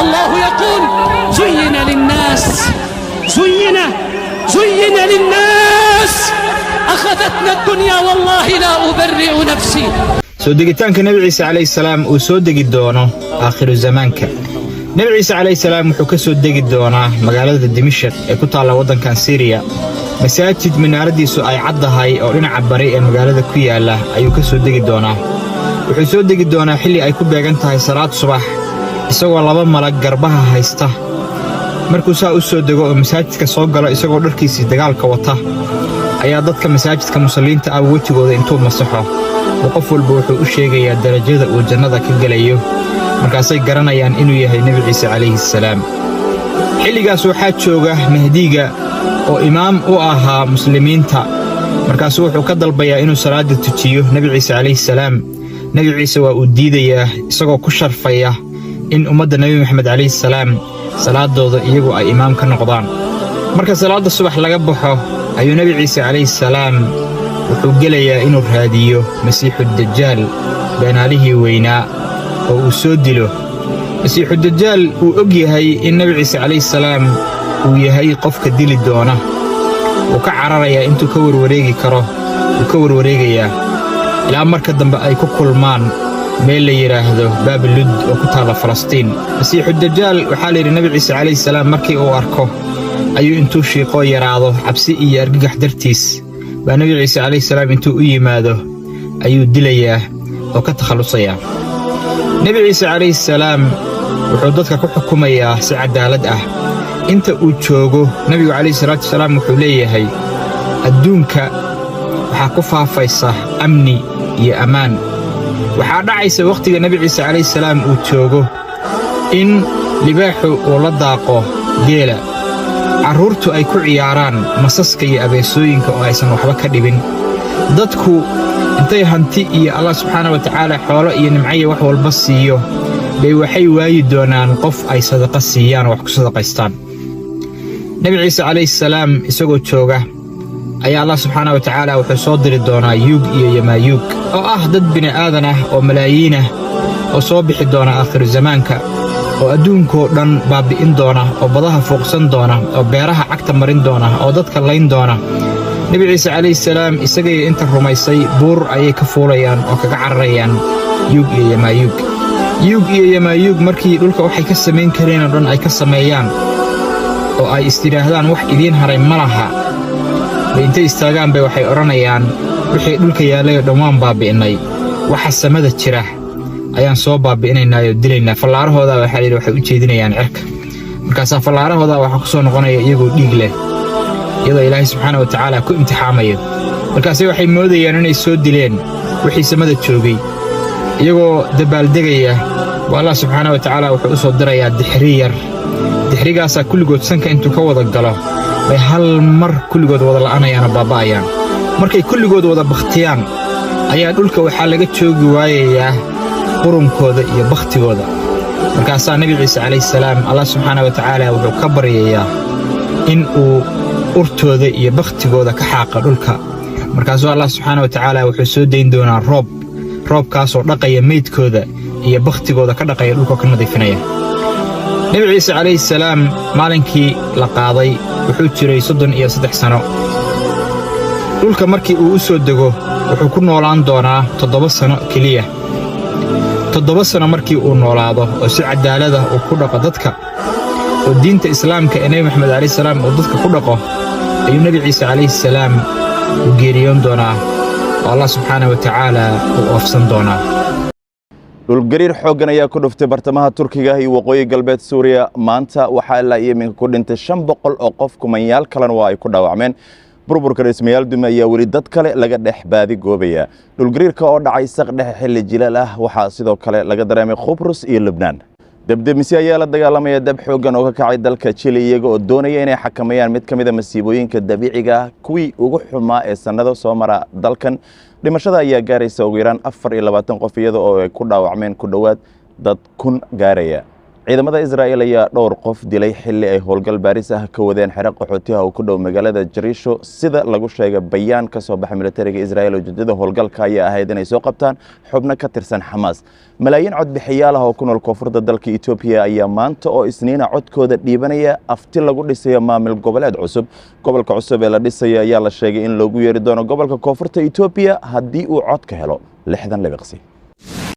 الله يقول زين للناس أخذتنا الدنيا والله لا أبرئ نفسي. soo degitaanka nabi ciise calayhi salaam uu soo degi doono aakhiru zamaanka. nabi ciise calayhi salaam wuxuu ka soo degi doonaa magaalada Dimashq ee ku taala waddankan Syria. masaajid minaaradiisu ay caddahay oo dhinaca bari ee magaalada ku yaala ayuu ka soo degi doonaa. wuxuu soo degi doonaa xilli ay ku beegan tahay salaad subax isagoo laba malag garbaha haysta. markuu saa u soo dego oo masaajidka soo galo isagoo dharkiisii dagaalka wata ayaa dadka masaajidka musalliinta ah wejigooda intuu masaxo qof walba wuxuu u sheegayaa darajada uu jannada ka galayo. markaasay garanayaan inuu yahay nabi ciise calayhi salaam. xilligaas waxaa jooga mahdiga oo imaam u ahaa muslimiinta. markaasuu wuxuu ka dalbayaa inuu salaada tujiyo nabi ciise calayhi salaam. nabi ciise waa uu diidayaa isagoo ku sharfaya in ummadda nabi maxamed calayhi salaam salaadooda iyagu ay imaam ka noqdaan. marka salaada subax laga baxo ayuu nabi ciise calayhi salaam wuxuu gelayaa inuu raadiyo masiixu dajaal beenaalihii weynaa oo uu soo dilo. masiixu dajaal uu og yahay in nabi ciise calayhi salaam uu yahay qofka dili doona. wuu ka cararayaa intuu ka warwareegi karo wuu ka warwareegayaa ilaa marka dambe ay ku kulmaan meel la yiraahdo baabilud oo ku taala Falastiin. masiixu dajaal waxaa la yiri nabi ciise calayhi salaam markii uu arko ayuu intuu shiiqo yaraado cabsi iyo argagax dartiis baa nabi ciise calayhi salaam intuu u yimaado ayuu dilayaa oo ka takhalusayaa. nabi ciise calayhi salaam wuxuu dadka ku xukumayaa si cadaalad ah. inta uu joogo nabigu calayhi salaatu wasalaam wuxuu leeyahay adduunka waxaa ku faafaysa amni iyo ammaan. waxaa dhacaysa wakhtiga nabi ciise calayhi salaam uu joogo in libaaxu uu la daaqo geela, carruurtu ay ku ciyaaraan masaska iyo abeesooyinka oo aysan waxba ka dhibin. dadku intay hanti iyo Allah subxaanahu wa ta'aala xoolo iyo nimcaye wax walba siiyo bay waxay waayi doonaan qof ay sadaqa siiyaan oo wax ku sadaqaystaan. nabi ciise calayhi salaam isagoo jooga ayaa Allah subxaanahu wa ta'aala wuxuu soo diri doonaa yuug iyo yamaayuug oo ah dad bini aadan ah oo malaayiin ah oo soo bixi doona aakhiru zamaanka oo adduunkoo dhan baabi'in doona oo badaha fuuqsan doona oo beeraha cagta marin doona oo dadka layn doona. nabi ciise calayhi salaam isagay inta rumaysay buur ayay ka fuulayaan oo kaga cararayaan yuug iyo yamaayuug. yuug iyo yamaayuug markii dhulka waxay ka samayn kareen oo dhan ay ka sameeyaan oo ay istidhaahdaan wax idiin haray ma laha bay intay istaagaan bay waxay odhanayaan wixii dhulka yaalay oo dhammaan baabi'inay waxa samada jira ayaan soo baabi'inaynaayo dilaynaa. fallaarahooda waxaa la yidhi waxay u jeedinayaan cirka. markaasaa fallaarahooda waxaa ku soo noqonaya iyagoo dhiig leh iyadoo ilaahay subxaanahu wa ta'aala ku imtixaamayo. markaasay waxay moodayaan inay soo dileen wixii samada joogay. iyagoo dabaaldegaya waa Allah subxaanahu wa ta'aala wuxuu u soo dirayaa dixri yar. dixrigaasaa kulligood sanka intuu ka wada galo bay hal mar kulligood wada la'anayaan oo baaba'ayaan. markay kulligood wada bakhtiyaan ayaa dhulka waxaa laga joogi waayayaa qurunkooda iyo bakhtigooda. markaasaa nabi ciise calayhi salaam Allah subxaanahu wa ta'aala wuxuu ka baryayaa in uu urtooda iyo bakhtigooda ka xaaqa dhulka. markaasuu Allah subxaanahu wa ta'aala wuxuu soo dayn doonaa roobkaasoo dhaqaya meydkooda iyo bakhtigooda ka dhaqaya dhulka ka nadiifinaya. nabi ciise calayhi salaam maalinkii la qaaday wuxuu jiray 33 sano. dhulka markii uu u soo dego wuxuu ku noolaan doonaa 7 sano keliya. 7 sano markii uu noolaado oo si cadaalad ah uu ku dhaqo dadka oo diinta islaamka ee nabi maxamed calayhi salaam uu dadka ku dhaqo ayuu nabi ciise calayhi salaam u geeriyoon doonaa oo Allah subxaanahu wa ta'aala uu oofsan doonaa. dhulgariir xooggan ayaa ku dhuftay bartamaha Turkiga iyo waqooyi galbeed Suuriya. maanta waxaa ilaa iminka ku dhintay 500 oo qof, kumanyaal kalena waa ay ku dhaawacmeen. burburka dhismayaal dumi ayaa weli dad kale laga dhex baadi goobaya. dhulgariirka oo dhacay saq dhexe xilli jilaal ah waxaa sidoo kale laga dareemay Qubrus iyo Lebanon. debdebisyo ayaa la dagaalamaya dab xooggan oo ka kacay dalka Chile iyaga oo doonaya inay xakameeyaan mid ka mid ah masiibooyinka dabiiciga ah kuwii ugu xumaa ee sanado soo mara dalkan. dhimashada ayaa gaaraysa ugu yaraan 24 qof iyada oo ay ku dhaawacmeen ku dhowaad dad 1000 gaaraya. ciidamada Israa'iil ayaa dhowr qof dilay xilli ay howlgal baaris ah ka wadeen xero qaxootiga oo ku dhow magaalada Jericho sida lagu sheegay bayaan ka soo baxay militariga Israa'iil oo ujeedada howlgalka ayaa ahayd inay soo qabtaan xubno ka tirsan Hamas. malaayiin codbixiyaal ah oo ku nool koonfurta dalka Itoobiya ayaa maanta oo Isniina codkooda dhiibanaya afti lagu dhisayo maamul goboleed cusub. gobolka cusub ee la dhisay ayaa la sheegay in loogu yeeri doono gobolka koonfurta Itoobiya haddii uu cod ka helo 60 libiqsi.